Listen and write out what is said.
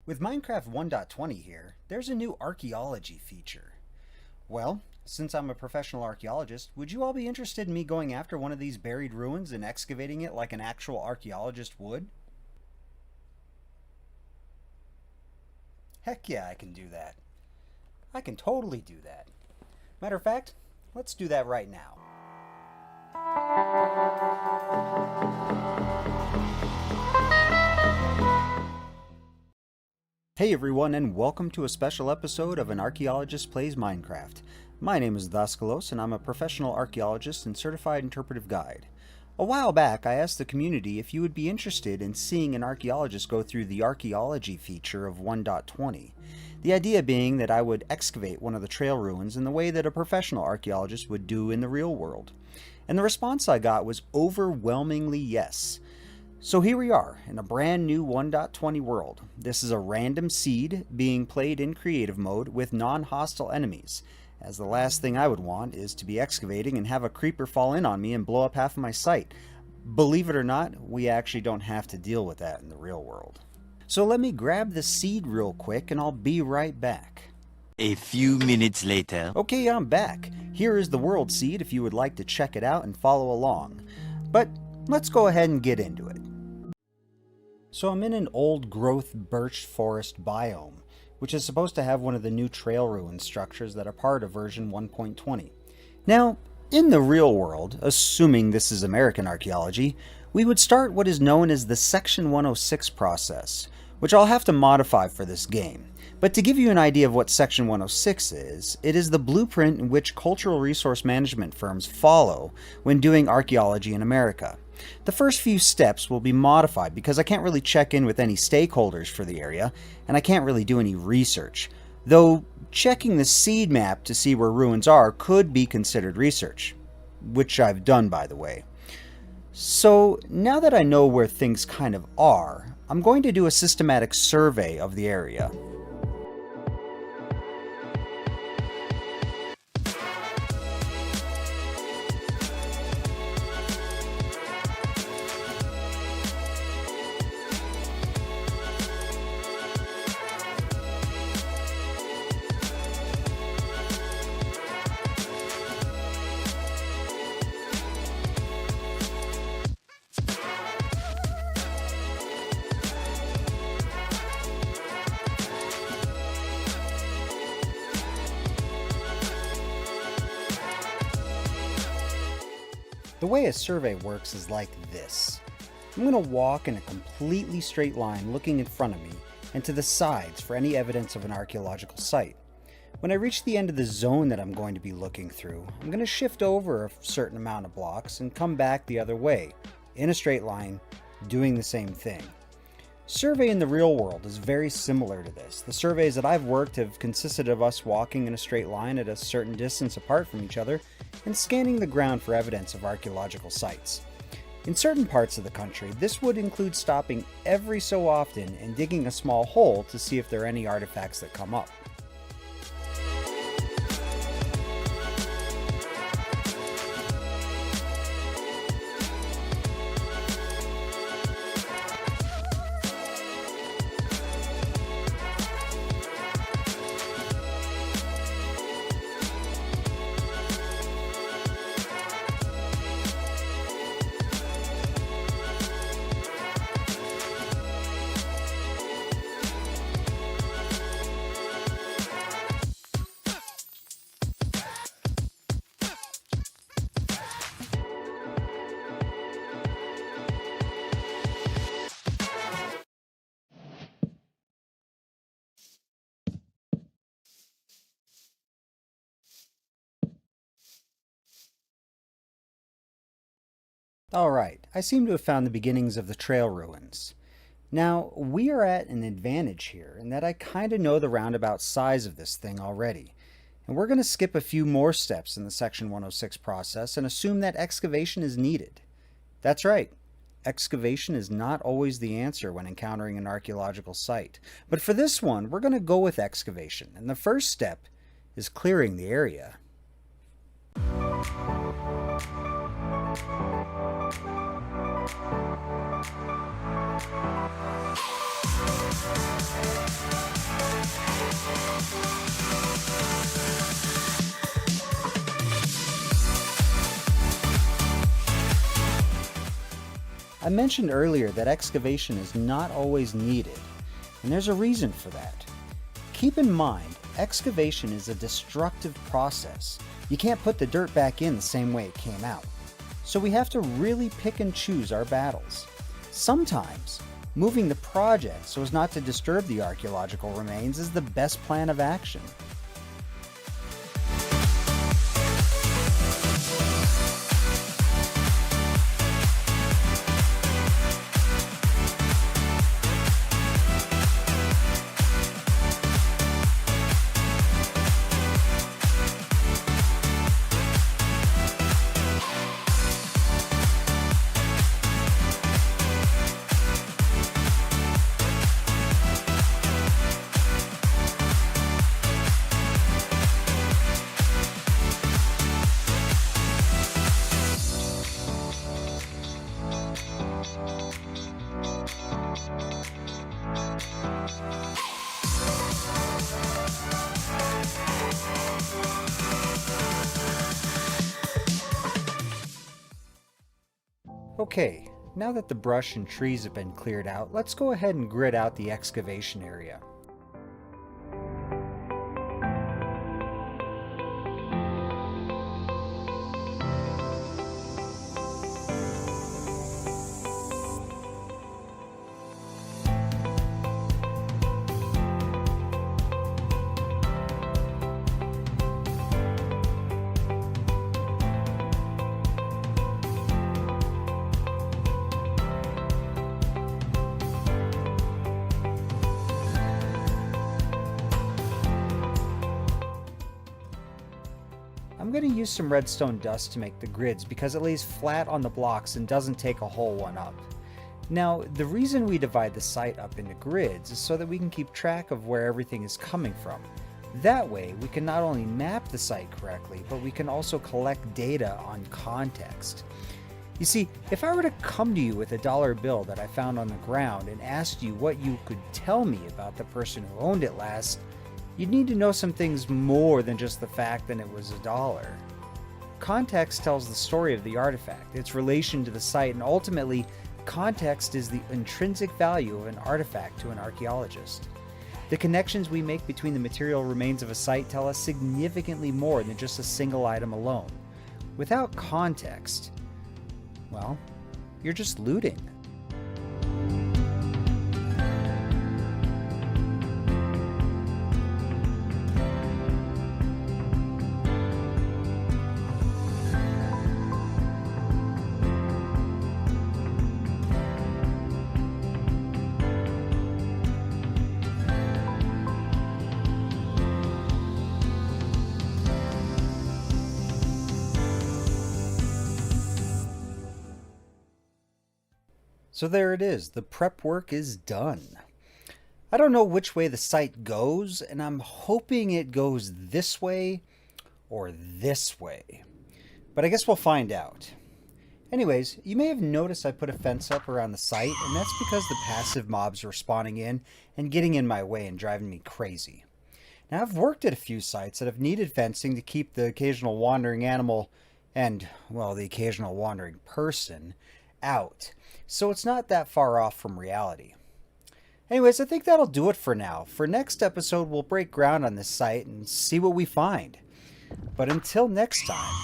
With Minecraft 1.20 here, there's a new archaeology feature. Well, since I'm a professional archaeologist, would you all be interested in me going after one of these buried ruins and excavating it like an actual archaeologist would? Heck yeah, I can do that. I can totally do that. Matter of fact, let's do that right now. Hey everyone, and welcome to a special episode of An Archaeologist Plays Minecraft. My name is Daskalos, and I'm a professional archaeologist and certified interpretive guide. A while back, I asked the community if you would be interested in seeing an archaeologist go through the archaeology feature of 1.20. The idea being that I would excavate one of the trail ruins in the way that a professional archaeologist would do in the real world. And the response I got was overwhelmingly yes. So here we are, in a brand new 1.20 world. This is a random seed being played in creative mode with non-hostile enemies, as the last thing I would want is to be excavating and have a creeper fall in on me and blow up half of my site. Believe it or not, we actually don't have to deal with that in the real world. So let me grab the seed real quick and I'll be right back. A few minutes later. Okay, I'm back. Here is the world seed if you would like to check it out and follow along. But let's go ahead and get into it. So I'm in an old growth birch forest biome, which is supposed to have one of the new trail ruin structures that are part of version 1.20. Now, in the real world, assuming this is American archaeology, we would start what is known as the Section 106 process, which I'll have to modify for this game. But to give you an idea of what Section 106 is, it is the blueprint in which cultural resource management firms follow when doing archaeology in America. The first few steps will be modified because I can't really check in with any stakeholders for the area, and I can't really do any research. Though checking the seed map to see where ruins are could be considered research, which I've done, by the way. So now that I know where things kind of are, I'm going to do a systematic survey of the area. The way a survey works is like this. I'm going to walk in a completely straight line looking in front of me and to the sides for any evidence of an archaeological site. When I reach the end of the zone that I'm going to be looking through, I'm going to shift over a certain amount of blocks and come back the other way, in a straight line, doing the same thing. Survey in the real world is very similar to this. The surveys that I've worked have consisted of us walking in a straight line at a certain distance apart from each other and scanning the ground for evidence of archaeological sites. In certain parts of the country, this would include stopping every so often and digging a small hole to see if there are any artifacts that come up. Alright, I seem to have found the beginnings of the trail ruins. Now, we are at an advantage here in that I kind of know the roundabout size of this thing already. And we're going to skip a few more steps in the Section 106 process and assume that excavation is needed. That's right, excavation is not always the answer when encountering an archaeological site. But for this one, we're going to go with excavation, and the first step is clearing the area. I mentioned earlier that excavation is not always needed, and there's a reason for that. Keep in mind, excavation is a destructive process. You can't put the dirt back in the same way it came out. So we have to really pick and choose our battles. Sometimes, moving the project so as not to disturb the archaeological remains is the best plan of action. Okay, now that the brush and trees have been cleared out, let's go ahead and grid out the excavation area. I'm going to use some redstone dust to make the grids because it lays flat on the blocks and doesn't take a whole one up. Now, the reason we divide the site up into grids is so that we can keep track of where everything is coming from. That way, we can not only map the site correctly, but we can also collect data on context. You see, if I were to come to you with a dollar bill that I found on the ground and asked you what you could tell me about the person who owned it last, you'd need to know some things more than just the fact that it was a dollar. Context tells the story of the artifact, its relation to the site, and ultimately, context is the intrinsic value of an artifact to an archaeologist. The connections we make between the material remains of a site tell us significantly more than just a single item alone. Without context, well, you're just looting. So there it is, the prep work is done. I don't know which way the site goes, and I'm hoping it goes this way or this way. But I guess we'll find out. Anyways, you may have noticed I put a fence up around the site, and that's because the passive mobs were spawning in and getting in my way and driving me crazy. Now I've worked at a few sites that have needed fencing to keep the occasional wandering animal and, well, the occasional wandering person out. So it's not that far off from reality. Anyways, I think that'll do it for now. For next episode, we'll break ground on this site and see what we find. But until next time,